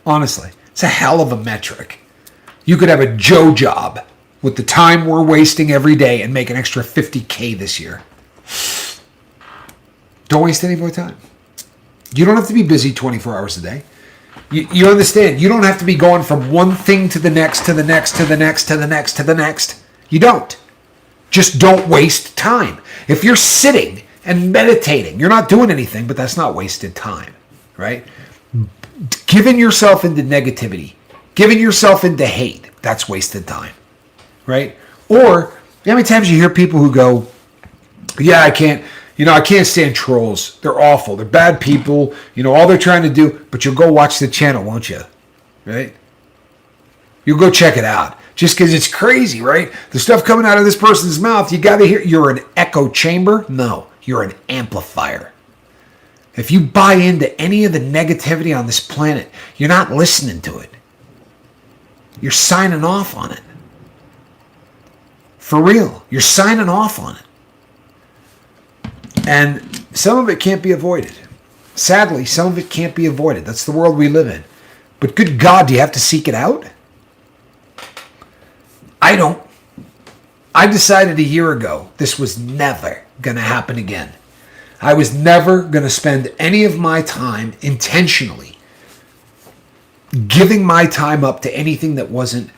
Honestly, it's a hell of a metric. You could have a Joe job with the time we're wasting every day and make an extra $50K this year. Don't waste any more time. You don't have to be busy 24 hours a day. You understand, you don't have to be going from one thing to the next, to the next, to the next, to the next, to the next. You don't. Just don't waste time. If you're sitting and meditating, you're not doing anything, but that's not wasted time, right? Giving yourself into negativity, giving yourself into hate, that's wasted time, right? Or, how many times you hear people who go, yeah, I can't stand trolls. They're awful. They're bad people. All they're trying to do, but you'll go watch the channel, won't you? Right? You'll go check it out. Just because it's crazy, right? The stuff coming out of this person's mouth, you got to hear. You're an echo chamber? No, you're an amplifier. If you buy into any of the negativity on this planet, you're not listening to it. You're signing off on it. For real. You're signing off on it. And some of it can't be avoided. Sadly, some of it can't be avoided. That's the world we live in. But good God, do you have to seek it out? I don't. I decided a year ago this was never going to happen again. I was never going to spend any of my time intentionally giving my time up to anything that wasn't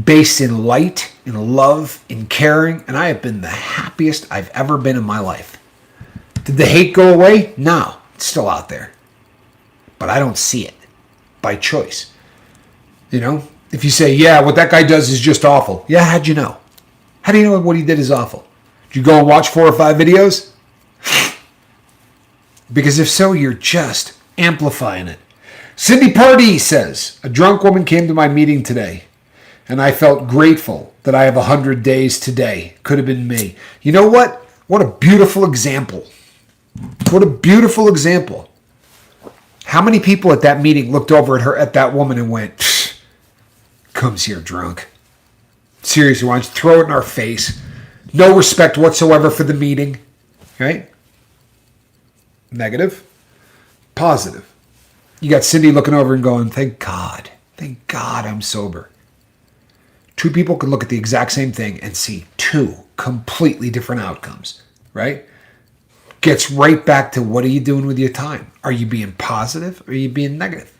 based in light, in love, in caring. And I have been the happiest I've ever been in my life. Did the hate go away? No, it's still out there. But I don't see it by choice. If you say, yeah, what that guy does is just awful. Yeah, how'd you know? How do you know what he did is awful? Did you go and watch 4 or 5 videos? Because if so, you're just amplifying it. Cindy Pardee says, a drunk woman came to my meeting today, and I felt grateful that I have 100 days today. Could have been me. You know what? What a beautiful example. What a beautiful example. How many people at that meeting looked over at that woman and went, comes here drunk. Seriously, why don't you throw it in our face? No respect whatsoever for the meeting. Right? Negative. Positive. You got Cindy looking over and going, thank God I'm sober. 2 people could look at the exact same thing and see 2 completely different outcomes, right? Gets right back to what are you doing with your time? Are you being positive or are you being negative?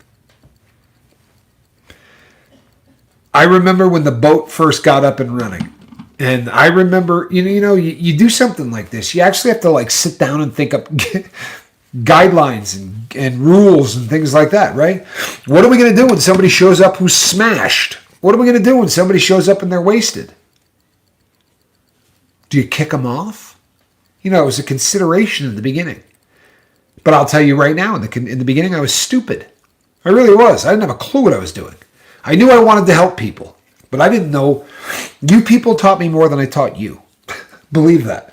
I remember when the boat first got up and running. And I remember, you do something like this. You actually have to sit down and think up guidelines and rules and things like that, right? What are we going to do when somebody shows up who's smashed? What are we going to do when somebody shows up and they're wasted? Do you kick them off? It was a consideration in the beginning. But I'll tell you right now, in the beginning, I was stupid. I really was. I didn't have a clue what I was doing. I knew I wanted to help people, but I didn't know. You people taught me more than I taught you. Believe that.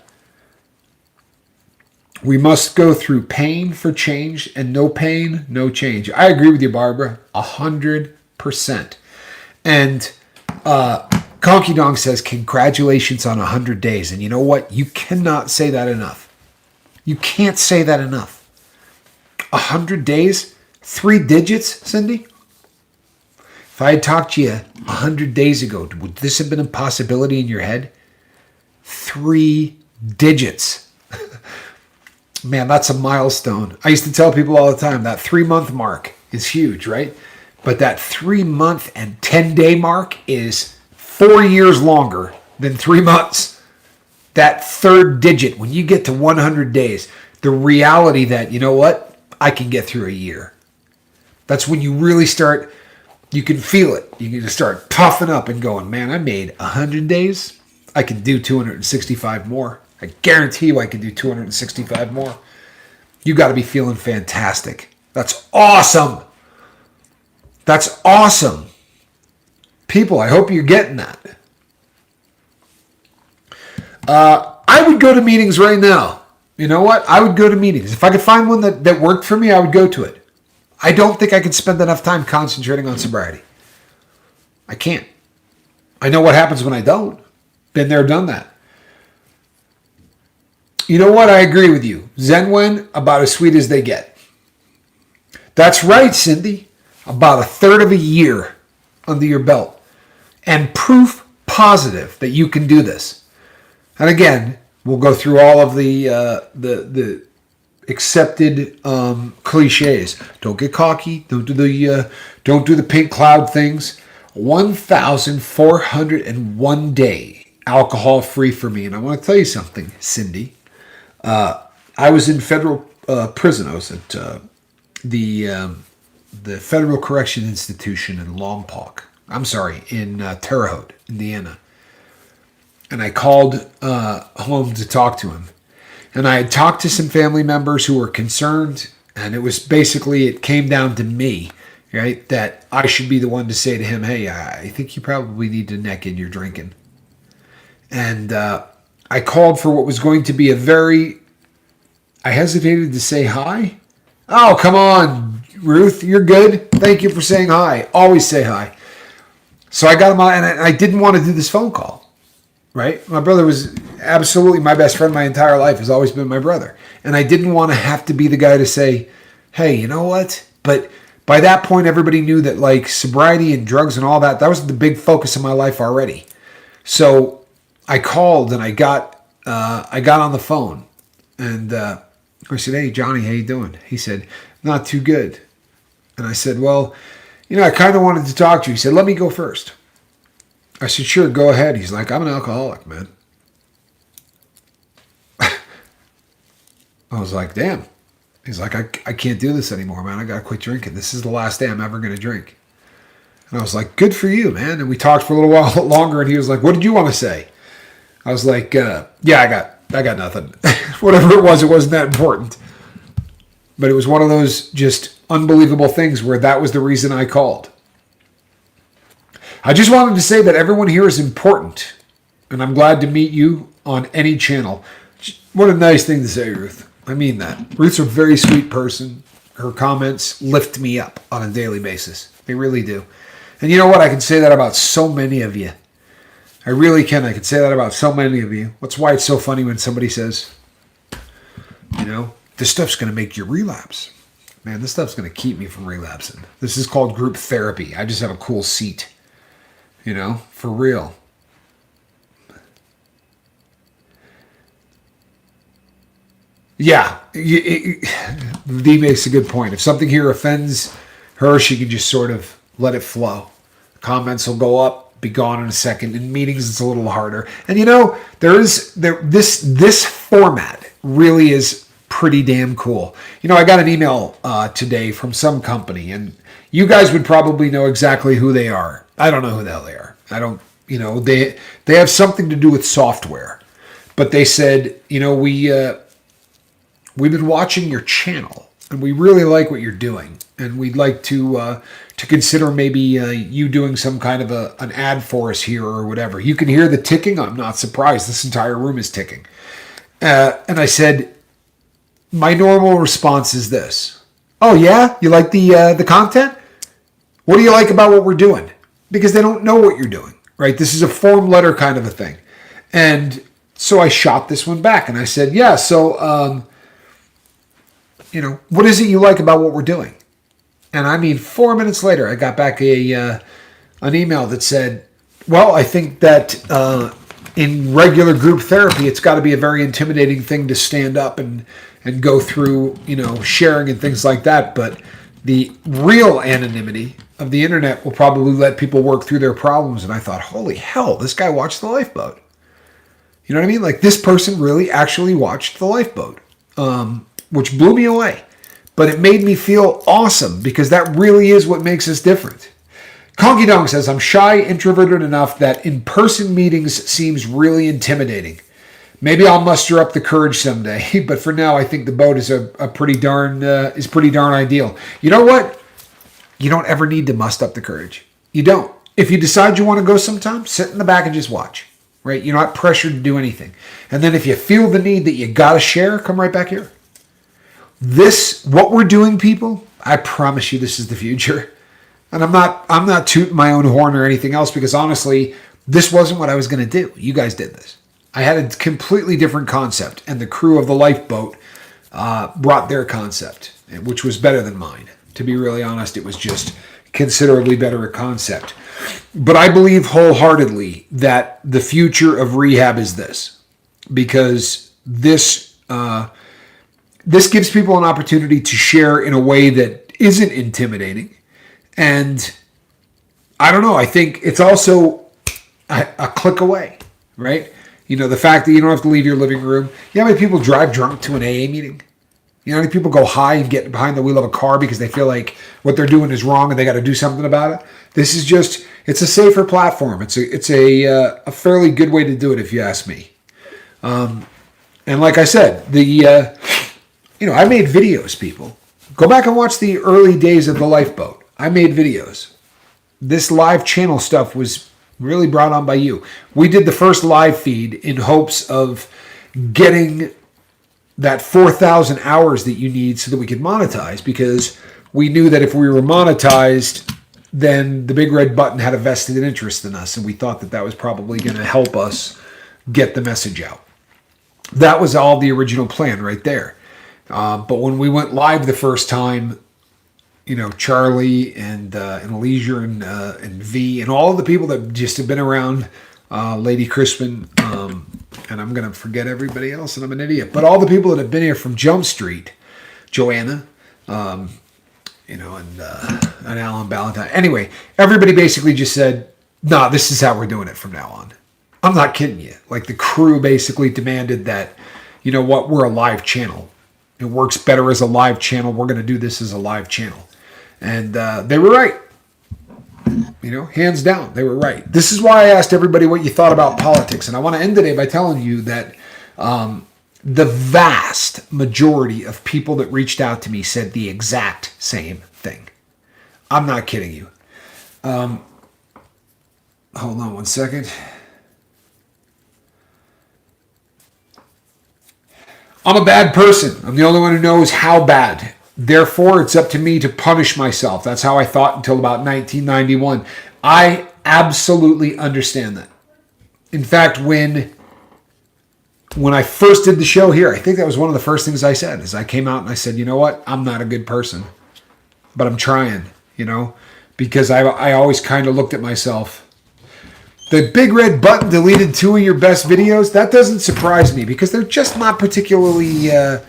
We must go through pain for change, and no pain, no change. I agree with you, Barbara, 100%. And Conky Dong says, congratulations on 100 days. And you know what? You cannot say that enough. You can't say that enough. 100 days, 3 digits, Cindy? If I had talked to you 100 days ago, would this have been a possibility in your head? 3 digits. Man, that's a milestone. I used to tell people all the time that 3-month mark is huge, right? But that 3-month and 10-day mark is 4 years longer than 3 months. That third digit, when you get to 100 days, the reality that, you know what? I can get through a year. That's when you really start, you can feel it. You can just start puffing up and going, man, I made 100 days. I can do 265 more. I guarantee you I can do 265 more. You got to be feeling fantastic. That's awesome. That's awesome. People, I hope you're getting that. I would go to meetings right now. You know what? I would go to meetings. If I could find one that worked for me, I would go to it. I don't think I could spend enough time concentrating on sobriety. I can't. I know what happens when I don't. Been there, done that. You know what? I agree with you. Zen Wen, about as sweet as they get. That's right, Cindy. About a third of a year under your belt. And proof positive that you can do this. And again, we'll go through all of the accepted cliches. Don't get cocky. Don't do the pink cloud things. 1,401 day alcohol free for me. And I want to tell you something, Cindy. I was in federal prison. I was at the Federal Correction Institution in in Terre Haute, Indiana. And I called home to talk to him. And I had talked to some family members who were concerned. And it was basically, it came down to me, right? That I should be the one to say to him, hey, I think you probably need to neck in your drinking. And I called for what was going to be I hesitated to say hi. Oh, come on, Ruth, you're good. Thank you for saying hi. Always say hi. So I got him on, and I didn't want to do this phone call. Right? My brother was absolutely my best friend my entire life, has always been my brother. And I didn't want to have to be the guy to say, hey, you know what? But by that point, everybody knew that like sobriety and drugs and all that was the big focus of my life already. So I called and I got on the phone and I said, hey, Johnny, how you doing? He said, not too good. And I said, well, I kind of wanted to talk to you. He said, let me go first. I said, sure, go ahead. He's like, I'm an alcoholic, man. I was like, damn. He's like, I can't do this anymore, man. I got to quit drinking. This is the last day I'm ever going to drink. And I was like, good for you, man. And we talked for a little while longer, and he was like, what did you want to say? I was like, yeah, I got nothing. Whatever it wasn't that important. But it was one of those just unbelievable things where that was the reason I called. I just wanted to say that everyone here is important, and I'm glad to meet you on any channel. What a nice thing to say, Ruth. I mean that. Ruth's a very sweet person. Her comments lift me up on a daily basis. They really do. And you know what? I can say that about so many of you. I really can. I can say that about so many of you. That's why it's so funny when somebody says, this stuff's going to make you relapse. Man, this stuff's going to keep me from relapsing. This is called group therapy. I just have a cool seat. For real. Yeah, Dee makes a good point. If something here offends her, she can just sort of let it flow. Comments will go up, be gone in a second. In meetings, it's a little harder. And this format really is pretty damn cool. I got an email today from some company, and you guys would probably know exactly who they are. I don't know who the hell they are. I don't, they have something to do with software. But they said, we we've been watching your channel, and we really like what you're doing, and we'd like to consider maybe you doing some kind of an ad for us here or whatever. You can hear the ticking. I'm not surprised. This entire room is ticking. And I said, my normal response is this. Oh, yeah? You like the content? What do you like about what we're doing? Because they don't know what you're doing, right? This is a form letter kind of a thing. And so I shot this one back and I said, yeah, so, what is it you like about what we're doing? And I mean, 4 minutes later, I got back an email that said, well, I think that in regular group therapy, it's got to be a very intimidating thing to stand up and go through, sharing and things like that. But the real anonymity of the internet will probably let people work through their problems. And I thought, holy hell, this guy watched The Lifeboat. You know what I mean? Like, this person really actually watched The Lifeboat, which blew me away. But it made me feel awesome because that really is what makes us different. Conky Dong says, I'm shy, introverted enough that in-person meetings seems really intimidating. Maybe I'll muster up the courage someday, but for now, I think the boat is pretty darn ideal. You know what? You don't ever need to muster up the courage. You don't. If you decide you want to go sometime, sit in the back and just watch. Right? You're not pressured to do anything. And then if you feel the need that you got to share, come right back here. What we're doing, people, I promise you this is the future. And I'm not tooting my own horn or anything else because honestly, this wasn't what I was going to do. You guys did this. I had a completely different concept, and the crew of the Lifeboat brought their concept, which was better than mine. To be really honest, it was just considerably better a concept. But I believe wholeheartedly that the future of rehab is this, because this gives people an opportunity to share in a way that isn't intimidating. And I don't know, I think it's also a click away, right? The fact that you don't have to leave your living room. You know how many people drive drunk to an AA meeting? You know how many people go high and get behind the wheel of a car because they feel like what they're doing is wrong and they got to do something about it? This is just, it's a safer platform. It's a fairly good way to do it if you ask me. And like I said, I made videos, people. Go back and watch the early days of the Lifeboat. I made videos. This live channel stuff was really brought on by you. We did the first live feed in hopes of getting that 4,000 hours that you need so that we could monetize, because we knew that if we were monetized, then the big red button had a vested interest in us, and we thought that was probably going to help us get the message out. That was all the original plan right there. But when we went live the first time, Charlie and Leisure and V and all of the people that just have been around, Lady Crispin, and I'm going to forget everybody else, and I'm an idiot. But all the people that have been here from Jump Street, Joanna, and Alan Ballantyne. Anyway, everybody basically just said, nah, this is how we're doing it from now on. I'm not kidding you. Like, the crew basically demanded that, you know what, we're a live channel. It works better as a live channel. We're going to do this as a live channel. And they were right. Hands down, they were right. This is why I asked everybody what you thought about politics. And I want to end today by telling you that the vast majority of people that reached out to me said the exact same thing. I'm not kidding you. Hold on one second. I'm a bad person. I'm the only one who knows how bad. Therefore, it's up to me to punish myself. That's how I thought until about 1991. I absolutely understand that. In fact, when I first did the show here, I think that was one of the first things I said, is I came out and I said, you know what? I'm not a good person, but I'm trying, because I always kind of looked at myself. The big red button deleted 2 of your best videos. That doesn't surprise me because they're just not particularly, they're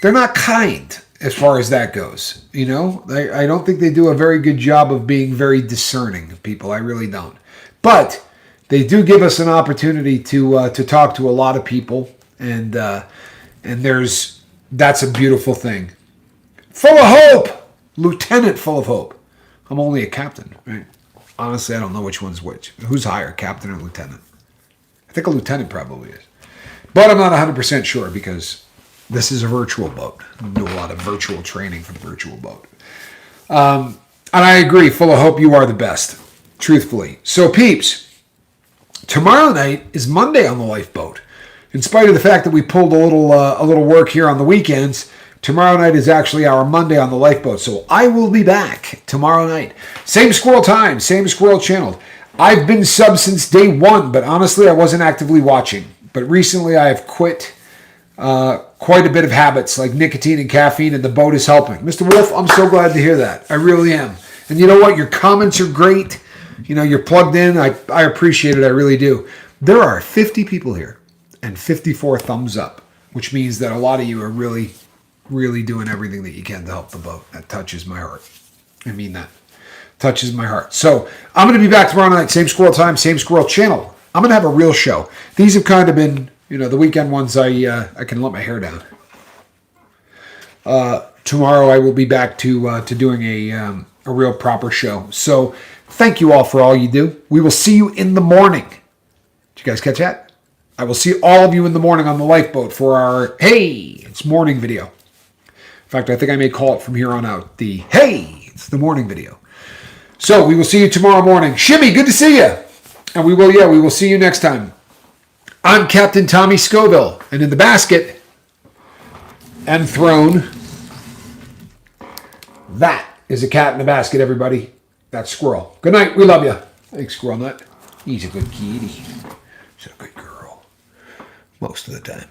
not kind as far as that goes. I don't think they do a very good job of being very discerning of people. I really don't. But they do give us an opportunity to talk to a lot of people. And that's a beautiful thing. Full of hope. Lieutenant full of hope. I'm only a captain, right? Honestly, I don't know which one's which. Who's higher, captain or lieutenant? I think a lieutenant probably is. But I'm not 100% sure because This is a virtual boat. Do a lot of virtual training for the virtual boat. And I agree, full of hope, you are the best, truthfully. So, peeps, tomorrow night is Monday on the lifeboat. In spite of the fact that we pulled a little work here on the weekends, tomorrow night is actually our Monday on the lifeboat. So I will be back tomorrow night. Same squirrel time, same squirrel channel. I've been sub since day one, but honestly, I wasn't actively watching. But recently, I have quit quite a bit of habits like nicotine and caffeine, and the boat is helping. Mr. Wolf, I'm so glad to hear that. I really am. And you know what? Your comments are great. You know, you're plugged in. I appreciate it. I really do. There are 50 people here and 54 thumbs up, which means that a lot of you are really, really doing everything that you can to help the boat. That touches my heart. I mean that. Touches my heart. So I'm going to be back tomorrow night. Same squirrel time, same squirrel channel. I'm going to have a real show. These have kind of been, you know, the weekend ones. I can let my hair down. Tomorrow I will be back to doing a real proper show. So thank you all for all you do. We will see you in the morning. Did you guys catch that? I will see all of you in the morning on the lifeboat for our Hey, it's morning video. In fact, I think I may call it from here on out the Hey, it's the morning video. So we will see you tomorrow morning. Shimmy, good to see you. And we will see you next time. I'm Captain Tommy Scoville, and in the basket and throne, that is a cat in the basket, everybody. That's Squirrel. Good night. We love you. Thanks, Squirrel Nut. He's a good kitty. She's a good girl. Most of the time.